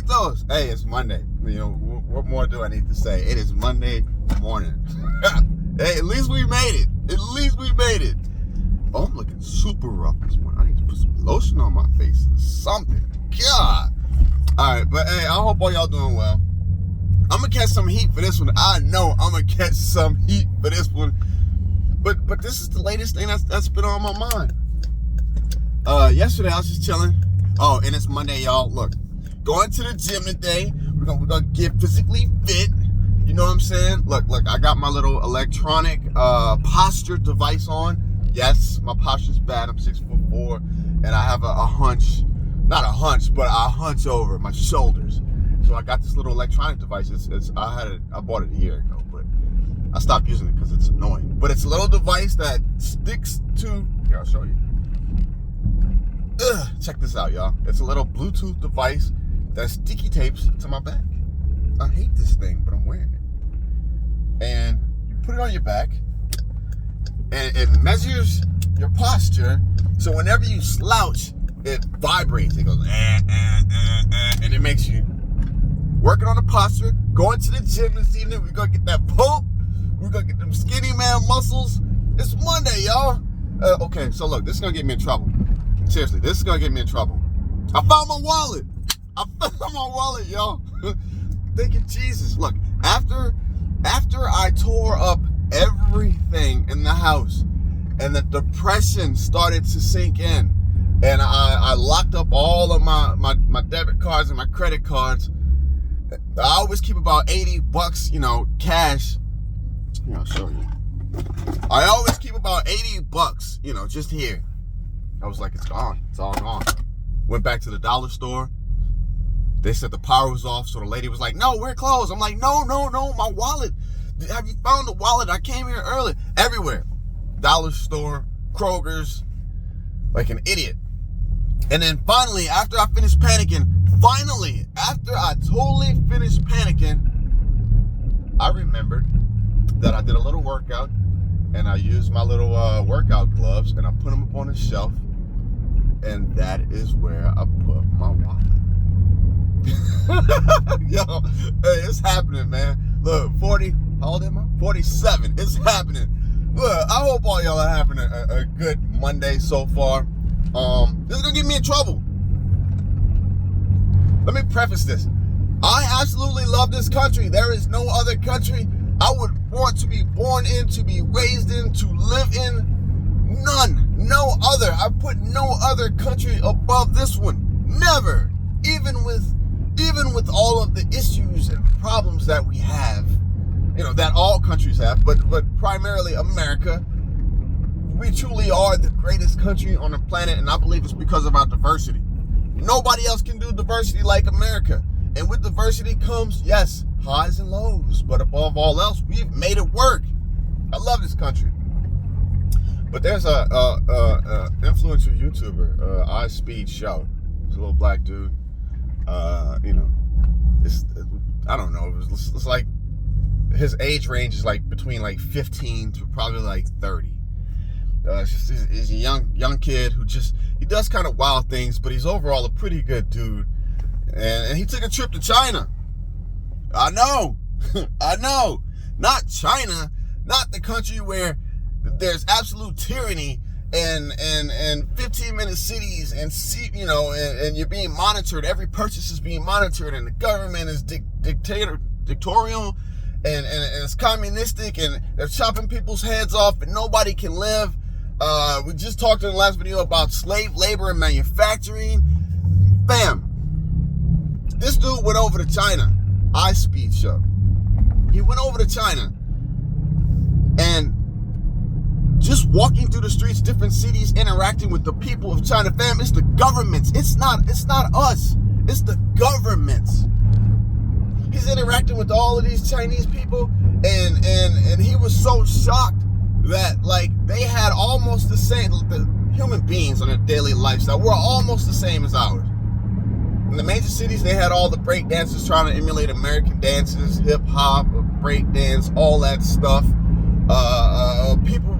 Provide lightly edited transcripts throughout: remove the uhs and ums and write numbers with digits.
Carlitos. Hey, it's Monday. You know, what more do I need to say? It is Monday morning. Hey, at least we made it. At least we made it. Oh, I'm looking super rough this morning. I need to put some lotion on my face or something. God. All right, but hey, I hope all y'all doing well. I'm gonna catch some heat for this one. I know I'm gonna catch some heat for this one. But this is the latest thing that's been on my mind. Yesterday I was just chilling. Oh, and it's Monday, y'all. Look, going to the gym today. We're gonna get physically fit. You know what I'm saying? Look, I got my little electronic posture device on. Yes, my posture's bad. I'm 6'4", and I have a hunch, not a hunch, but I hunch over my shoulders. So I got this little electronic device. I bought it a year ago, but I stopped using it because it's annoying. But it's a little device that sticks to. Here, I'll show you. Check this out, y'all. It's a little Bluetooth device that sticky tapes to my back. I hate this thing, but I'm wearing it. And you put it on your back, and it measures your posture. So whenever you slouch, it vibrates. It goes, and it makes you working on the posture. Going to the gym this evening. We're gonna get that pump. We're gonna get them skinny man muscles. It's Monday, y'all. Okay, so look, this is gonna get me in trouble. Seriously, this is gonna get me in trouble. I found my wallet. Y'all. Thank you, Jesus. Look, after I tore up everything in the house, and the depression started to sink in, and I locked up all of my debit cards and my credit cards. I always keep about $80, cash. Here, I'll show you. I always keep about $80, just here. I was like, it's gone. It's all gone. Went back to the dollar store. They said the power was off, so the lady was like, no, we're closed. I'm like, no, my wallet. Have you found the wallet? I came here early. Everywhere. Dollar store, Kroger's, like an idiot. And then finally, after I finished panicking, I remembered that I did a little workout, and I used my little workout gloves, and I put them up on the shelf, and that is where I put my wallet. Yo, hey, it's happening, man. Look, 40, how old am I? 47, it's happening. Look, I hope all y'all are having a good Monday so far. This is gonna get me in trouble. Let me preface this. I absolutely love this country. There is no other country I would want to be born in, to be raised in, to live in. None. No other. I put no other country above this one. Never. Even with all of the issues and problems that we have, that all countries have, but primarily America, we truly are the greatest country on the planet, and I believe it's because of our diversity. Nobody else can do diversity like America. And with diversity comes, yes, highs and lows, but above all else, we've made it work. I love this country. But there's a influencer YouTuber, iSpeed Show. He's a little black dude. I don't know. It's like his age range is like between like 15 to probably like 30. He's a young kid who he does kind of wild things, but he's overall a pretty good dude. And he took a trip to China. I know. Not China, not the country where there's absolute tyranny and 15-minute cities and you're being monitored. Every purchase is being monitored, and the government is dictatorial and it's communistic, and they're chopping people's heads off and nobody can live. We just talked in the last video about slave labor and manufacturing. Bam. This dude went over to China. iSpeed Show. He went over to China, and just walking through the streets, different cities, interacting with the people of China. Fam, it's the governments. It's not us. It's the governments. He's interacting with all of these Chinese people, and he was so shocked that they had almost the same, the human beings on their daily lifestyle were almost the same as ours. In the major cities, they had all the break dancers trying to emulate American dances, hip hop, break dance, all that stuff. People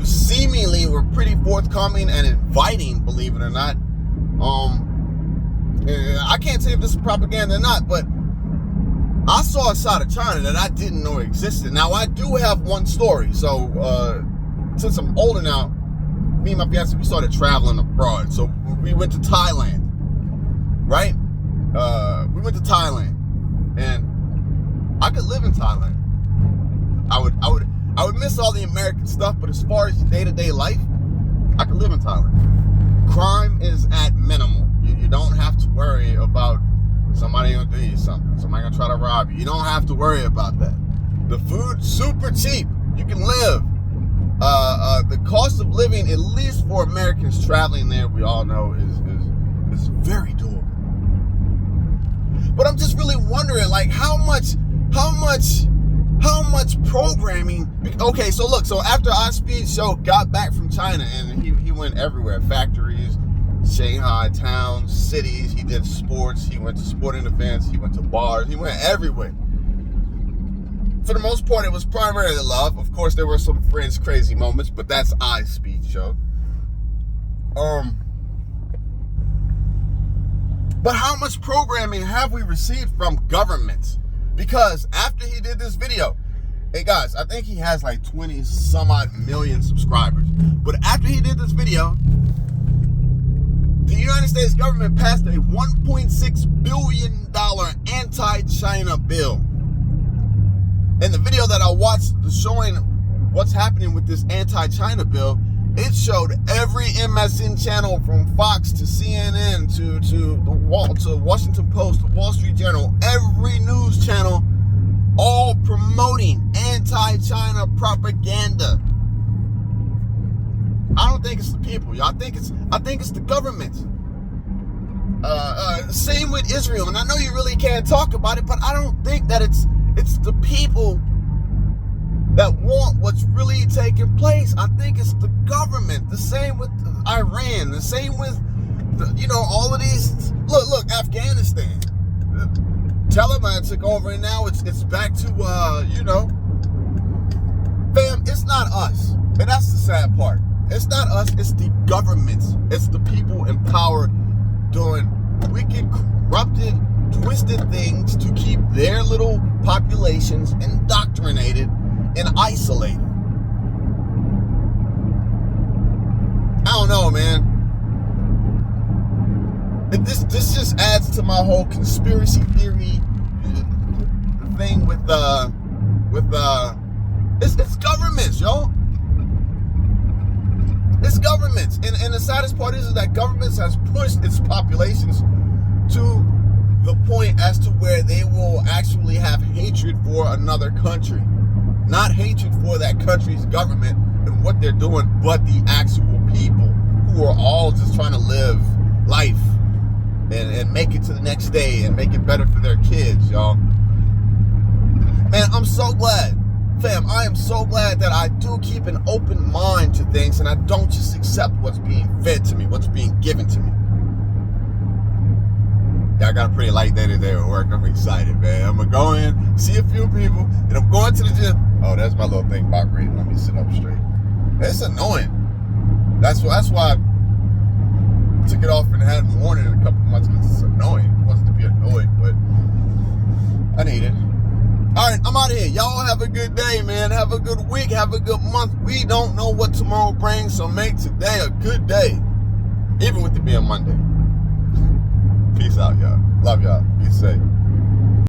seemingly were pretty forthcoming and inviting, believe it or not. I can't say if this is propaganda or not, but I saw a side of China that I didn't know existed. Now, I do have one story. So, since I'm older now, me and my fiance, we started traveling abroad. So, we went to Thailand, right? We went to Thailand, and I could live in Thailand. I would miss all the American stuff, but as far as day-to-day life, I could live in Thailand. Crime is at minimal. You don't have to worry about somebody gonna do you something. Somebody gonna try to rob you. You don't have to worry about that. The food's super cheap. You can live. The cost of living, at least for Americans traveling there, we all know is very doable. But I'm just really wondering, like, how much programming? Okay, so look, so after our speed show got back from China, and he went everywhere, factories, Shanghai, towns, cities. He did sports. He went to sporting events. He went to bars. He went everywhere. For the most part, it was primarily love. Of course, there were some friends crazy moments, but that's iSpeed show. But how much programming have we received from governments? Because after he did this video, hey guys, I think he has like 20 some odd million subscribers. But after he did this video, the United States government passed a $1.6 billion anti-China bill. In the video that I watched showing what's happening with this anti-China bill, it showed every MSN channel from Fox to CNN to Washington Post to Wall Street Journal, every news channel, all promoting anti-China propaganda. I don't think it's the people, y'all. I think it's the government. Same with Israel, and I know you really can't talk about it, but I don't think that it's the people that want what's really taking place. I think it's the government. The same with Iran. The same with all of these. Look, Afghanistan. Taliban took over, and now it's back to fam. It's not us, and that's the sad part. It's not us, it's the governments. It's the people in power doing wicked, corrupted, twisted things to keep their little populations indoctrinated and isolated. I don't know, man. This just adds to my whole conspiracy theory thing with it's governments, yo. It's governments, and the saddest part is that governments has pushed its populations to the point as to where they will actually have hatred for another country. Not hatred for that country's government and what they're doing, but the actual people who are all just trying to live life and make it to the next day and make it better for their kids, y'all. Man, I'm so glad. Fam, I am so glad that I do keep an open mind to things and I don't just accept what's being fed to me, what's being given to me. Yeah, I got a pretty light day today at work. I'm excited, man. I'm going to go in, see a few people, and I'm going to the gym. Oh, that's my little thing vibrating. Let me sit up straight. It's annoying. That's why I took it off and had it worn in a couple months because it's annoying. It wasn't to be annoyed, but I need it. All right, I'm out of here. Y'all have a good day, man. Have a good week. Have a good month. We don't know what tomorrow brings, so make today a good day, even with it being Monday. Peace out, y'all. Love y'all. Be safe.